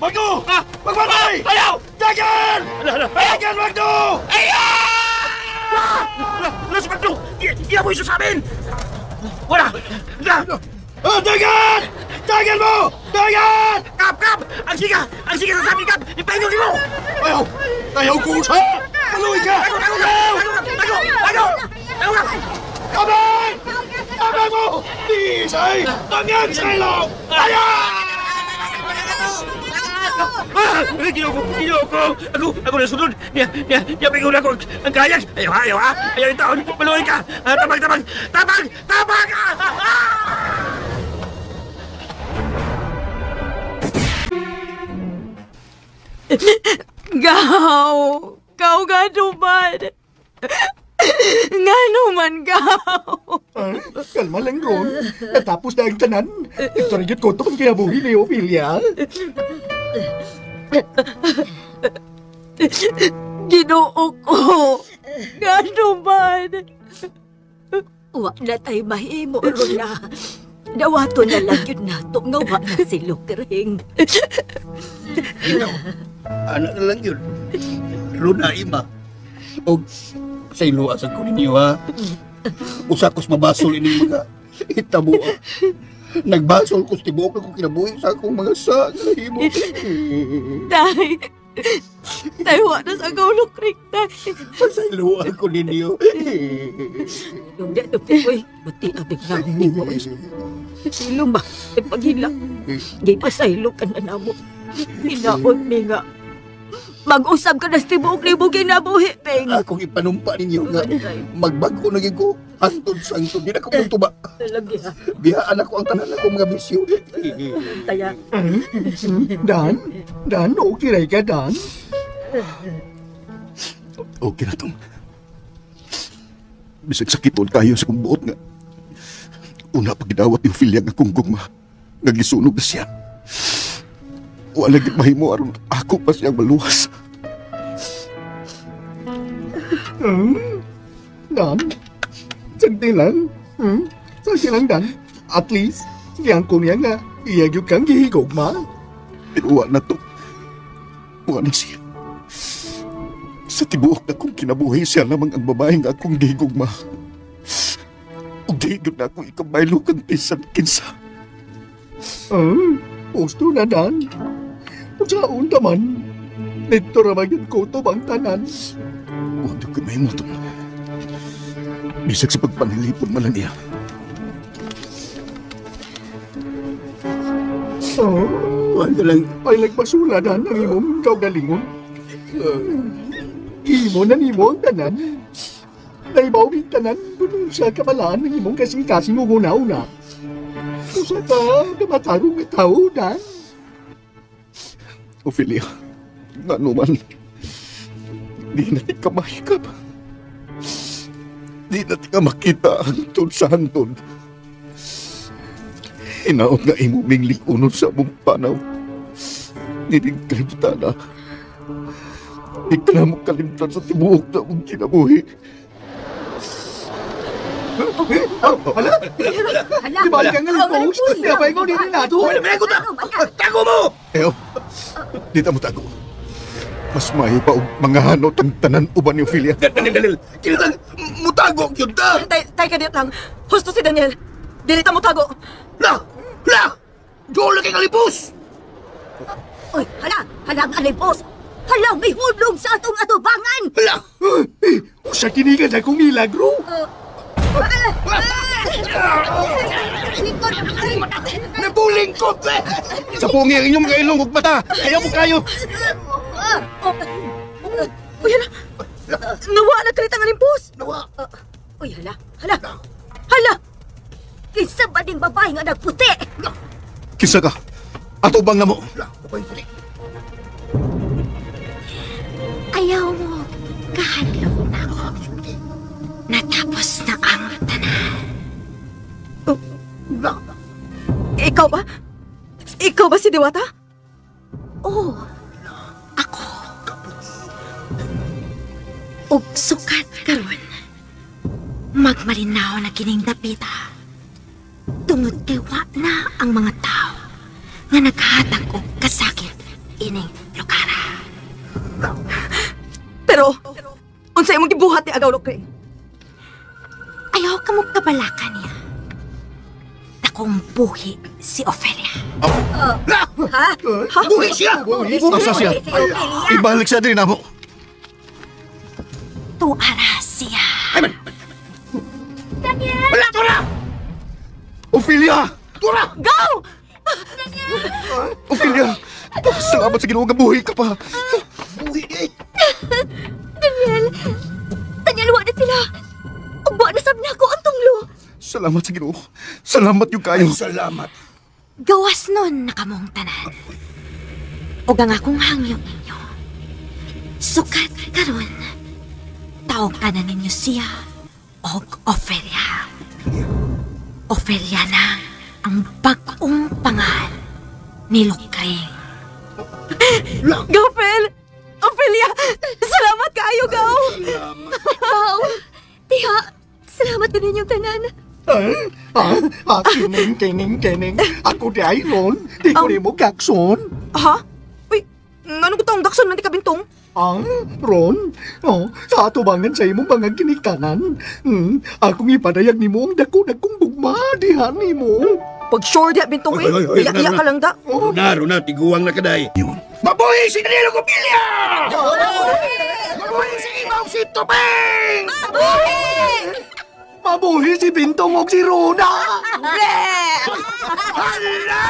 Magno! Magpatay! Ayaw! Dagan! Dagan, Magno! Las Magno! Di ako iso sa amin! Wala! Dagan! Dagan mo! Dagan! Kap! Ang siga sa amin, Kap! Ipahingo mo! Ayaw ko sa! Maluwi ka! Tago! Kamay! Kamay mo! Disay! Tangan sa ilong! Ginoo ko! Ako nasunod! Niya pingun ako ang kayag! Ayaw yung taon! Maluwi ka! Tabang ka! Kau nga naman. Nga naman, Kalma lang, Ron. Natapos na ang tanan. Ito rin ko ito ang kinabuhi ni Ophelia. Ginoo ko. Nga naman. Wa na tayo mahimo, Rona. Dawato na lang yun nato nga wa na si Lukring. Anak na lang yun. Runa, ima. O, sa iluwa sa ko ninyo, ha? Usakos mabasol ini mga hitabo, ha? Nagbasol ko sa tibuok ako kinabuhi sa akong mga himo. Tayo na sa gaulok rin, Sa iluwa ko ninyo. Yung dato, uy, buti abig na ni mo. Silong ba? Paghila. Di pa sa ilo ka na namo. Hinaon mi nga. Mag-usap ka na sa tibuok-libog kinabuhi, Peng. Akong ipanumpa ninyo nga magbago na ko. Antod sa antod. Di na ko tuba. Lagi ha. Biyaan ako ang tanan akong mga bisyo. Taya. Dan, okay rin ka, Dan? Okay na tong. Bisag sakiton kayo sa kong buot nga. Una pag ginawat ni Ophelia nga kung gugma. Nagisunog na siya. Wala git mahimo aron ako pa siyang maluwas. Dan, sagdi lang. Sagdi lang, Dan. At least, diyan ko niya nga, iyag kang gihigugma. Pero wala na to. Wala na siya. Sa tibuok na kong kinabuhi siya lamang ang babae nga akong gihigugma. Ug dihigog na akong ikabaylo kang pisan kinsa. Gusto na, Dan. Sa unta man, dito ramagin ko ito bang tanan. Huwag na kamay mo ito. Bisag sa pagpanilipon man lang niya. Wala lang. Ay nagpasula, Dan, ang imong kaugalingon. Imo na nimo ang tanan. Naibaw ng tanan, doon sa kabalaan ng imong kasing-kasing una-una. Usa ka, kamatarong tao, Dan. Ophelia, nga naman, di natin ka mahikap. Di natin ka makita hantod sa hantod. Inaot nga imuming likunod sa mong panaw. Nining kalimutan na. Di ka na mong kalimutan sa tibuok na mong kinabuhi. Hala! Di ba ka nga post? Di ba ikaw din nato? Tago mo! Eyo, di ta mo tago. Mas mahi pa og mga hanot ang tanan uban ni Ophelia. Dalil! Kinitang mutago yun ta! Tay ka dit lang. Husto si Daniel. Dili ta mo tago. La! Doon lang kay kalipos! Uy, hala ang alipos. Hala, may hudlong sa atong atubangan. Hala! Sa kinigan akong milagro. Nabuling ko! Sa pungi ang inyong mga ilong ug mata. Kaya mo kayo. Uy, hala. Nawa na trita nga limpos. Uy, hala. Kinsa ba ding babae nga nagputi? Kisa ka. Ato bang namo? Ayaw mo, kahadlok na ako. Natapos na ang tanan. Ikaw ba? Ikaw ba si Diwata? Oo, ako. Ug sukat karon. Magmalinaw na kining dapita. Tungod kay wa na ang mga tao nga naghatag og kasakit ining lugar. Pero, unsay imong gibuhat ni Agaw Lokring? Ayaw ka mo kabalakan niya. Akong buhi si Ophelia. Buhi siya! Asa siya? Ibalik siya din namo. Tuara siya. Ay man! Wala! Tura! Ophelia! Tura! Go! Ophelia! Salamat sa Ginoo nga buhi ka pa. Buhi eh! Daniel, wa na sila. Ubo na sab na ako ang tunglo. Salamat sa Ginoo. Salamat yung kayo. Salamat. Gawas nun na kamong tanan. O ang akong hangyo ninyo. Sukat karon. Tawag ka na ninyo siya og Ophelia. Ophelia na ang bagong pangal ni Lokring. Gawpel! Ophelia! Salamat kaayo, Gaw! Wow! Tiha, salamat din ninyong tanan. Kining. Ako di ay ron. Di ko rin mo kakson. Ha? Uy, ano ko taong dakson man di kabintong? Ron? Sa atubangan sa imong mga ginikanan. Akong ipadayag ni mo ang dako-dakong bugma. Dihan ni mo. Pag sure di bintong eh. Iya ka lang da. Runa, tiguang na kaday. Mabuhi si Daniel Gopilia! Mabuhi si Imaw si Tupeng! Mabuhi si Bintong og si Rona. Hala!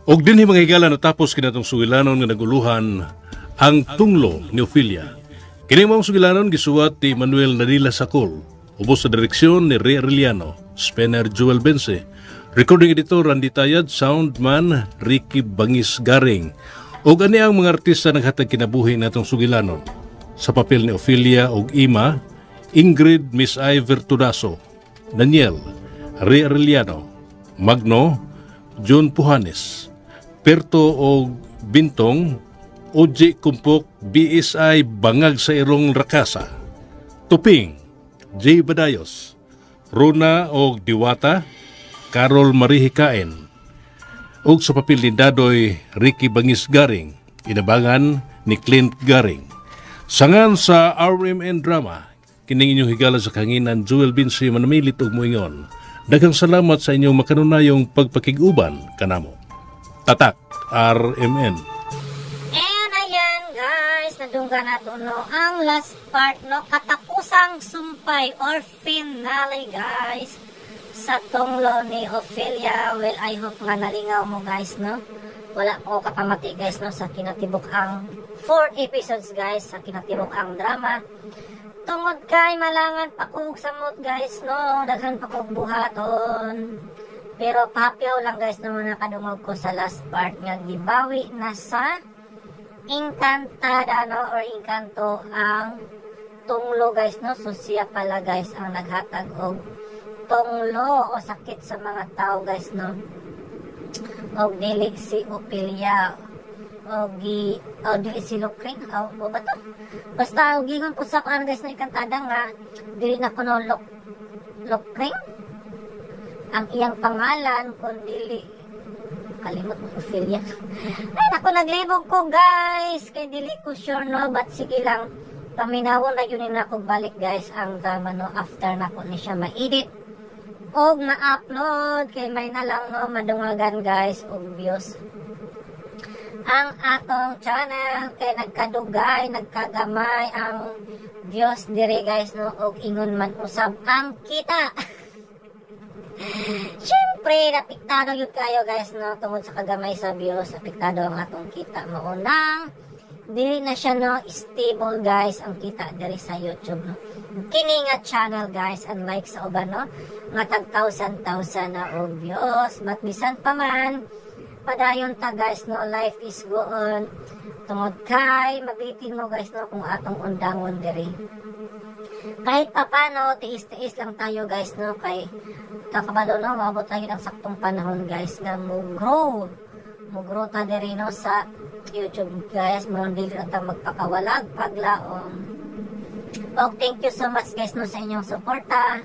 Og dinhi mga higala natapos kinatong sugilanon nga naguluhan ang tunglo ni Ophelia. Kini mong sugilanon gisuwat ni Manuel Nadila Sacol, ubos sa direksyon ni Ray Arellano, Spener Joel Bense, recording editor Randy Tayad, soundman Ricky Bangis Garing, ug ani ang mga artista naghatag kinabuhi natong sugilanon. Sa papel ni Ophelia ug Ima, Ingrid Miss Iver Tudaso, Daniel Ray Arellano, Magno John Puhanes, Perto o Bintong, Oji Kumpok, BSI Bangag sa Irong Rakasa, Tuping, J. Badayos, Runa o Diwata, Carol Marihikain, ug sa papel ni Dadoy Ricky Bangis Garing, inabangan ni Clint Garing. Sangan sa RMN Drama, kining inyong higala sa kanginan Joel Binsi manamilit og moingon. Daghang salamat sa inyong makanunayong pagpakiguban kanamo. Tatak RMN. And ayan guys, nadungga na to no, ang last part no, katapusang sumpay or finale guys sa tunglo ni Ophelia. Well, I hope nga nalingaw mo guys no. Wala ko kapamati guys no sa kinatibok ang 4 episodes guys sa kinatibok ang drama. Tungod kay malangan pa kong samot guys no, daghan pa kong buhaton. Pero papyaw lang guys no, nakadungog ko sa last part nga gibawi na sa Encantada no, or Encanto ang tunglo guys no. So siya pala guys ang naghatag og tunglo o sakit sa mga tao guys no. Og dili si Ophelia o dili si Lokring o ba to? Basta gigon ko sa kan guys na Encantada nga dili na kuno Lokring ang iyang pangalan kundi kalimot mo Ophelia. Ay naku, naglibog ko guys kay dili ko sure no, but sige lang paminawon na yun na ako balik guys ang drama no, after na ko ni siya ma-edit og na-upload kay may na lang no, madungagan guys og views ang atong channel kay nagkadugay, nagkagamay ang views dire guys no, og ingon man usab ang kita. Siyempre, apektado yun kayo guys no, tungod sa kagamay sa views, apektado ang atong kita. Maunang dili na siya no, stable guys ang kita diri sa YouTube no. Kini nga channel guys, unlike sa uban no, nga tag 1,000 na og views, matbisan pa man padayon ta guys no, life is go on. Tungod kay mabitin mo guys no, kung atong undangon diri. Kahit pa paano, tiis-tiis lang tayo guys no, kay kakabalo no, mabot tayo ng saktong panahon guys na mo grow ta diri no sa YouTube guys, maron dili ra ta magpakawalag paglaom. Og thank you so much guys no sa inyong suporta.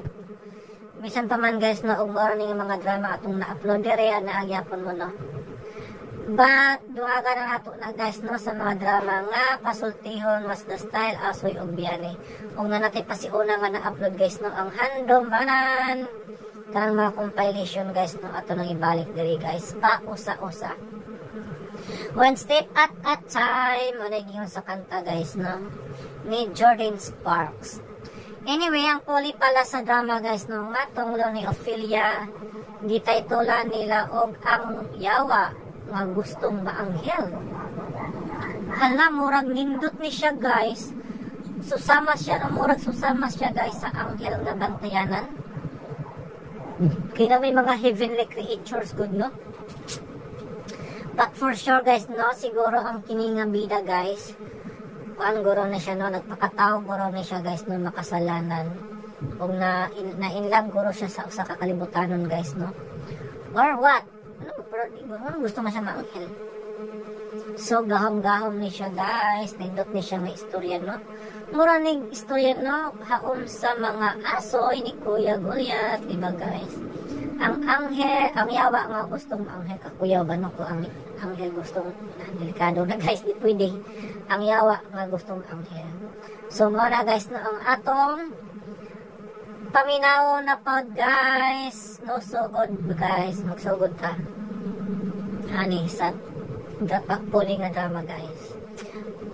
Bisan pa man guys no og mao ning mga drama atong na-upload diri na agyapon mo no. But duaga na nato na guys no sa mga drama nga pasultihon was the style asoy og biyane. Og na natin pasiuna nga na-upload guys no ang handomanan kanang mga compilation guys no ato nang ibalik diri guys pa usa-usa. One step at a time mo na sa kanta guys no ni Jordan Sparks. Anyway, ang puli pala sa drama guys no nga tunglo ni Ophelia gitaytulan nila og ang yawa nga gustong maanghel. Hala, murag nindot ni siya guys. Susama siya, murag susama siya guys sa anghel nga bantayanan. Kaya may mga heavenly creatures good no? But for sure guys no, siguro ang kininga bida guys. Kuan guro na siya no, nagpakatao guro na siya guys no, makasalanan. Kung na-inlove guro siya sa usa ka kalibutanon guys no. Or what? Pero gusto man siya maanghel. So gahom-gahom ni siya guys, nindot ni siya nga istorya no. Mura ning istorya no, haom sa mga asoy ni Kuya Goliath, diba guys? Ang anghel, ang yawa nga gustong maanghel, kakuyaw ba no ko ang anghel gustong delikado na guys, di pwede. Ang yawa nga gustong maanghel. So mura guys no, ang atong paminaw na pod guys, no so good guys, magsugod ta. Ani sa puli nga drama guys.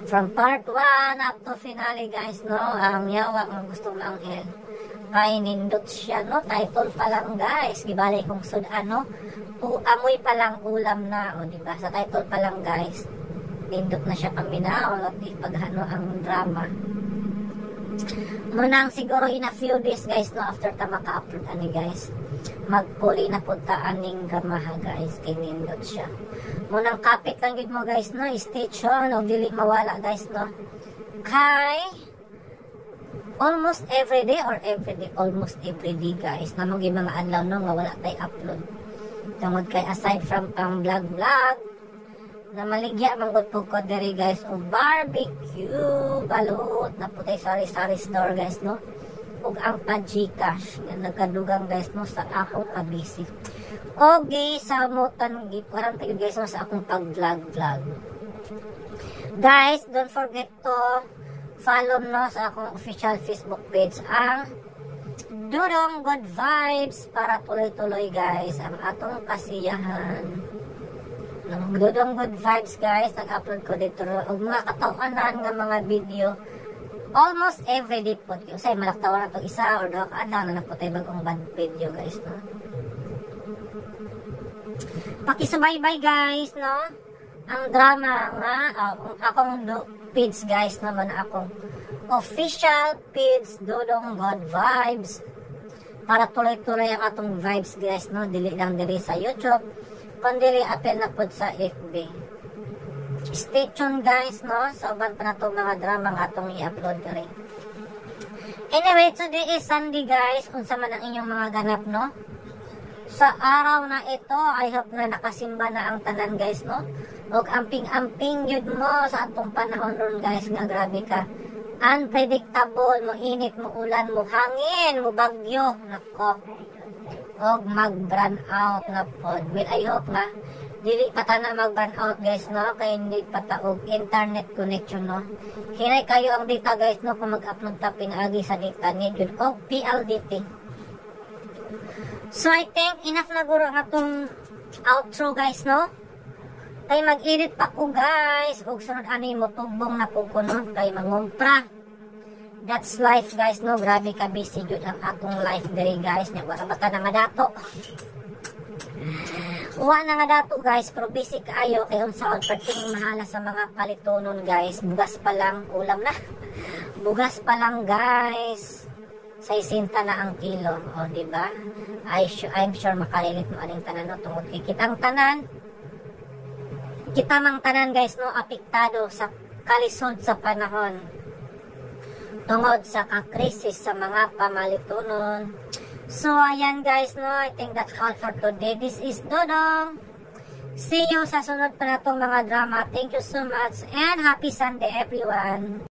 From part 1 up to finale guys no, ang yawa nga gustong maanghel. Kay nindot siya no, title pa lang guys, gibalay kong sudan no. Amoy pa lang ulam na, o diba? Sa title pa lang guys, nindot na siya paminaw, at paghano ang drama. Munang siguro in a few days guys no, after ta maka-upload ani guys, magpuli na punta aning dramaha guys, kay nindot siya. Munang kapit lang gid mo guys no, stay tuned o dili mawala guys no. Kay almost every day almost every day guys, namang mga adlaw no nga wala tay upload. Tungod kay aside from pang vlog na maligya manggod po ko diri guys o barbecue balot na putay sari-sari store guys no, ug ang pa-Gcash nga nagkadugang guys no sa akong kabisi. Okay, sa mutan parang tayo guys no, sa akong pag-vlog. Guys, don't forget to follow no sa akong official Facebook page ang Dudong Good Vibes para tuloy-tuloy guys ang atong kasiyahan. Dudong Good Vibes guys, nag-upload ko dito og mga katawanan nga mga video almost every day po. Usay malaktawan na itong isa or doha ka adlaw na naputay bagong bad video guys no. Pakisubaybay guys no ang drama nga akong page guys naman, akong official page Dudong Good Vibes para tuloy-tuloy ang atong vibes guys no, dili lang diri sa YouTube kundi apel na pod sa FB. Stay tuned guys no, sa uban pa na itong mga drama nga atong i-upload diri. Anyway, today is Sunday guys, unsa man ang inyong mga ganap no. Sa araw na ito, I hope na nakasimba na ang tanan guys no. Og amping-amping yun mo sa atong panahon ron guys, nga grabe ka. Unpredictable, mo init, mo ulan, mo hangin, mo bagyo, nako. Og mag-burn out na pod. Well, I hope nga dili pa ta na mag-burn out guys no, kay hindi pa ta og internet connection no. Hinay kayo ang data guys no, kung mag-upload ta pinaagi sa data ni jud og PLDT. So I think enough na guro ang atong outro guys no. Kay mag-edit pa ko guys, ug sunod ani mo tubong na po ko no, kay mangumpra. That's life guys no, grabe ka busy jud ang atong life diri guys, nya wala bata na nga dato. Wa na nga dato guys, pero busy kaayo kay unsaon perting mahala sa mga palitonon guys. Bugas pa lang ulam na. Bugas pa lang guys. 60 na ang kilo, o di ba? I'm sure makalilit mo aning tanan no, tungod kay kitang tanan. Kita mang tanan guys no, apektado sa kalisod sa panahon. Tungod sa kakrisis sa mga pamalitunon. So ayan guys no, I think that's all for today. This is Dudong See you sa sunod pa na tong mga drama. Thank you so much and happy Sunday everyone.